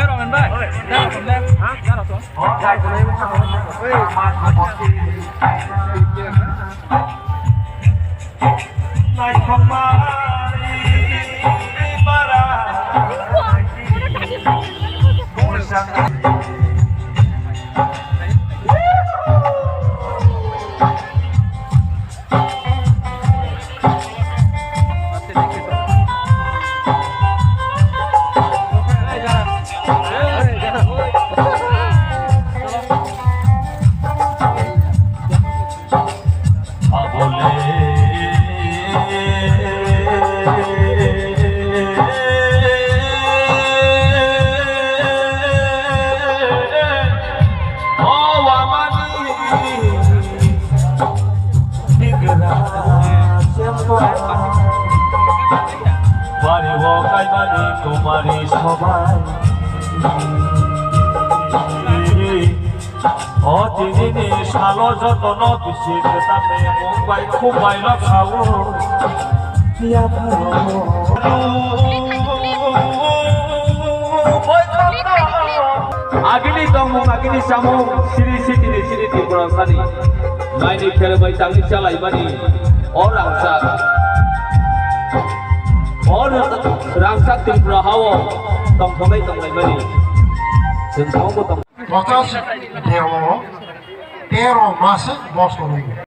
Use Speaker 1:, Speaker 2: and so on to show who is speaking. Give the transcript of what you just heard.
Speaker 1: Roman bay, ra Roman lên, ra nào xuống. Chạy từ đây sang này không তোমারই সবাই অতিদিনে সালো যতন বিশেষ তাতে Mumbai খুবাই লখাও agili tong agili samu siri siri kurang sani maini kere bai tangi calai bani orang sak orang rangsak ting prahawo tong thongai bani jeung tong ko tong
Speaker 2: Pocos Dewo Tero Masuk Boston